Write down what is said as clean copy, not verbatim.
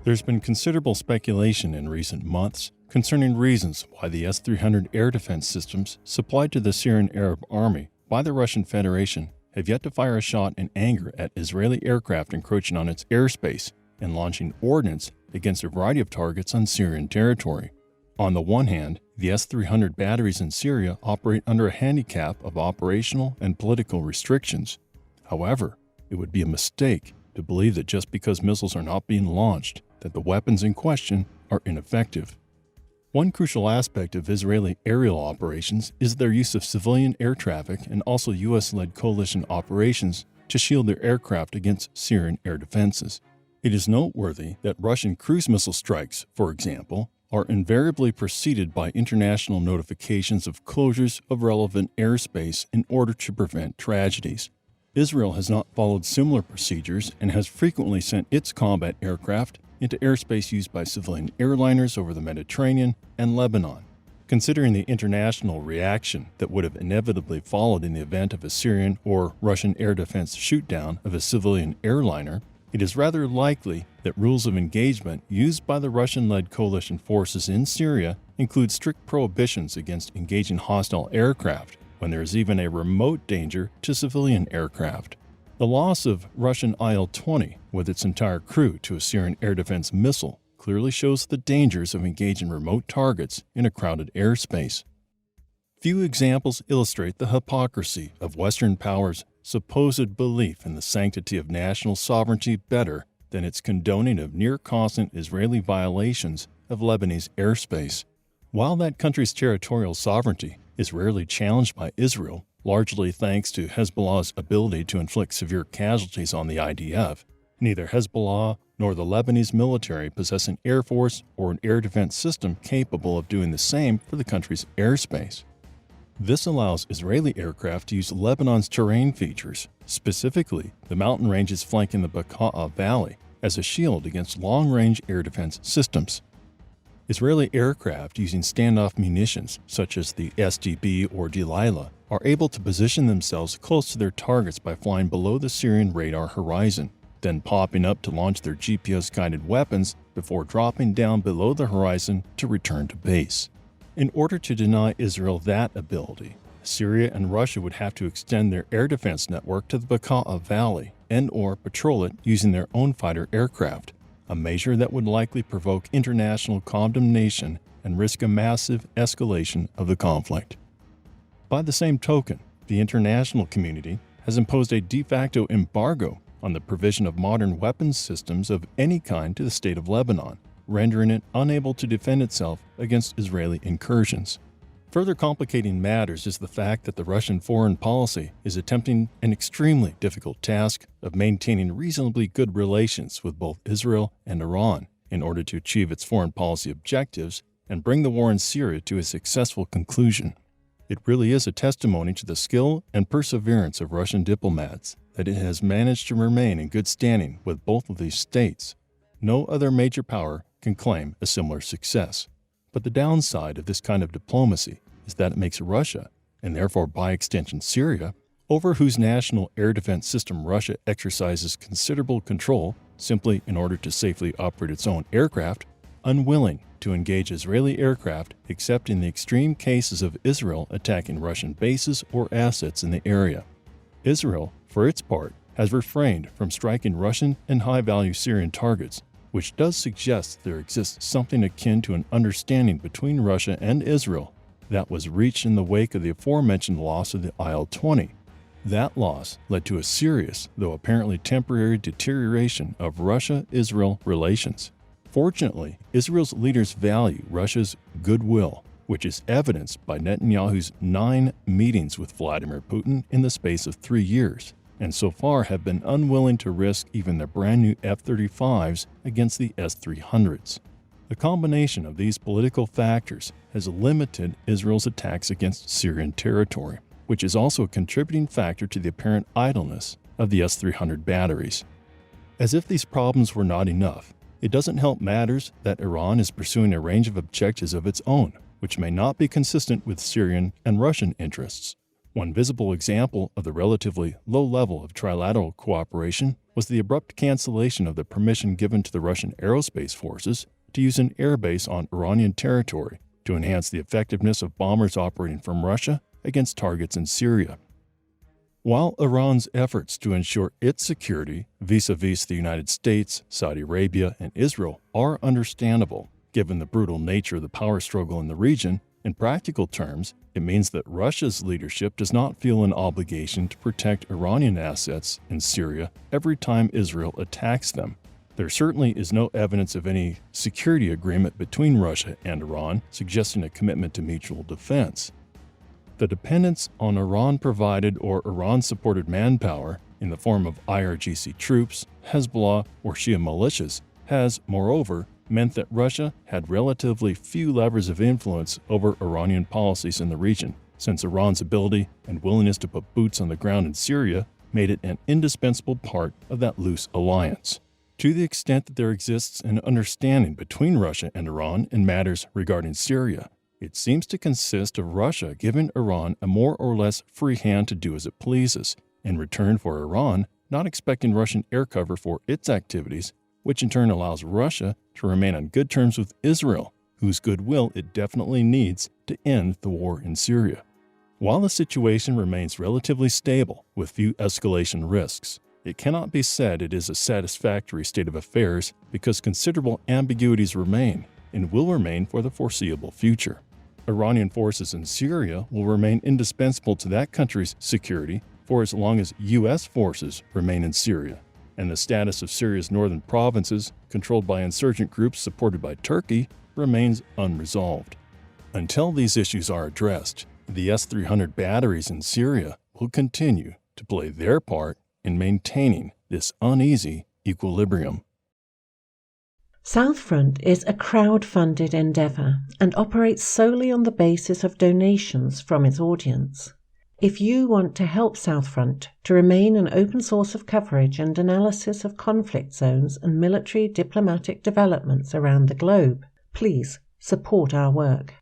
There's been considerable speculation in recent months concerning reasons why the S-300 air defense systems supplied to the Syrian Arab Army by the Russian Federation have yet to fire a shot in anger at Israeli aircraft encroaching on its airspace and launching ordnance against a variety of targets on Syrian territory. On the one hand, the S-300 batteries in Syria operate under a handicap of operational and political restrictions. However, it would be a mistake to believe that just because missiles are not being launched, that the weapons in question are ineffective. One crucial aspect of Israeli aerial operations is their use of civilian air traffic and also U.S.-led coalition operations to shield their aircraft against Syrian air defenses. It is noteworthy that Russian cruise missile strikes, for example, are invariably preceded by international notifications of closures of relevant airspace in order to prevent tragedies. Israel has not followed similar procedures and has frequently sent its combat aircraft into airspace used by civilian airliners over the Mediterranean and Lebanon. Considering the international reaction that would have inevitably followed in the event of a Syrian or Russian air defense shootdown of a civilian airliner, it is rather likely that rules of engagement used by the Russian-led coalition forces in Syria include strict prohibitions against engaging hostile aircraft when there is even a remote danger to civilian aircraft. The loss of Russian Il-20 with its entire crew to a Syrian air defense missile clearly shows the dangers of engaging remote targets in a crowded airspace. Few examples illustrate the hypocrisy of Western powers' supposed belief in the sanctity of national sovereignty better than its condoning of near-constant Israeli violations of Lebanese airspace. While that country's territorial sovereignty is rarely challenged by Israel, largely thanks to Hezbollah's ability to inflict severe casualties on the IDF, neither Hezbollah nor the Lebanese military possess an air force or an air defense system capable of doing the same for the country's airspace. This allows Israeli aircraft to use Lebanon's terrain features, specifically the mountain ranges flanking the Bekaa Valley, as a shield against long-range air defense systems. Israeli aircraft using standoff munitions, such as the SDB or Delilah, are able to position themselves close to their targets by flying below the Syrian radar horizon, then popping up to launch their GPS-guided weapons before dropping down below the horizon to return to base. In order to deny Israel that ability, Syria and Russia would have to extend their air defense network to the Bekaa Valley and/or patrol it using their own fighter aircraft, a measure that would likely provoke international condemnation and risk a massive escalation of the conflict. By the same token, the international community has imposed a de facto embargo on the provision of modern weapons systems of any kind to the state of Lebanon, rendering it unable to defend itself against Israeli incursions. Further complicating matters is the fact that the Russian foreign policy is attempting an extremely difficult task of maintaining reasonably good relations with both Israel and Iran in order to achieve its foreign policy objectives and bring the war in Syria to a successful conclusion. It really is a testimony to the skill and perseverance of Russian diplomats that it has managed to remain in good standing with both of these states. No other major power can claim a similar success. But the downside of this kind of diplomacy is that it makes Russia, and therefore by extension Syria, over whose national air defense system Russia exercises considerable control simply in order to safely operate its own aircraft, unwilling to engage Israeli aircraft except in the extreme cases of Israel attacking Russian bases or assets in the area. Israel, for its part, has refrained from striking Russian and high-value Syrian targets, which does suggest there exists something akin to an understanding between Russia and Israel that was reached in the wake of the aforementioned loss of the Il-20. That loss led to a serious, though apparently temporary, deterioration of Russia-Israel relations. Fortunately, Israel's leaders value Russia's goodwill, which is evidenced by Netanyahu's 9 meetings with Vladimir Putin in the space of 3 years, and so far have been unwilling to risk even their brand new F-35s against the S-300s. The combination of these political factors has limited Israel's attacks against Syrian territory, which is also a contributing factor to the apparent idleness of the S-300 batteries. As if these problems were not enough, it doesn't help matters that Iran is pursuing a range of objectives of its own, which may not be consistent with Syrian and Russian interests. One visible example of the relatively low level of trilateral cooperation was the abrupt cancellation of the permission given to the Russian aerospace forces to use an airbase on Iranian territory to enhance the effectiveness of bombers operating from Russia against targets in Syria. While Iran's efforts to ensure its security vis-a-vis the United States, Saudi Arabia, and Israel are understandable, given the brutal nature of the power struggle in the region, in practical terms, it means that Russia's leadership does not feel an obligation to protect Iranian assets in Syria every time Israel attacks them. There certainly is no evidence of any security agreement between Russia and Iran suggesting a commitment to mutual defense. The dependence on Iran-provided or Iran-supported manpower in the form of IRGC troops, Hezbollah, or Shia militias has, moreover, meant that Russia had relatively few levers of influence over Iranian policies in the region, since Iran's ability and willingness to put boots on the ground in Syria made it an indispensable part of that loose alliance. To the extent that there exists an understanding between Russia and Iran in matters regarding Syria, it seems to consist of Russia giving Iran a more or less free hand to do as it pleases, in return for Iran not expecting Russian air cover for its activities, which in turn allows Russia to remain on good terms with Israel, whose goodwill it definitely needs to end the war in Syria. While the situation remains relatively stable with few escalation risks, it cannot be said it is a satisfactory state of affairs because considerable ambiguities remain and will remain for the foreseeable future. Iranian forces in Syria will remain indispensable to that country's security for as long as U.S. forces remain in Syria, and the status of Syria's northern provinces, controlled by insurgent groups supported by Turkey, remains unresolved. Until these issues are addressed, the S-300 batteries in Syria will continue to play their part in maintaining this uneasy equilibrium. Southfront is a crowd-funded endeavour and operates solely on the basis of donations from its audience. If you want to help Southfront to remain an open source of coverage and analysis of conflict zones and military diplomatic developments around the globe, please support our work.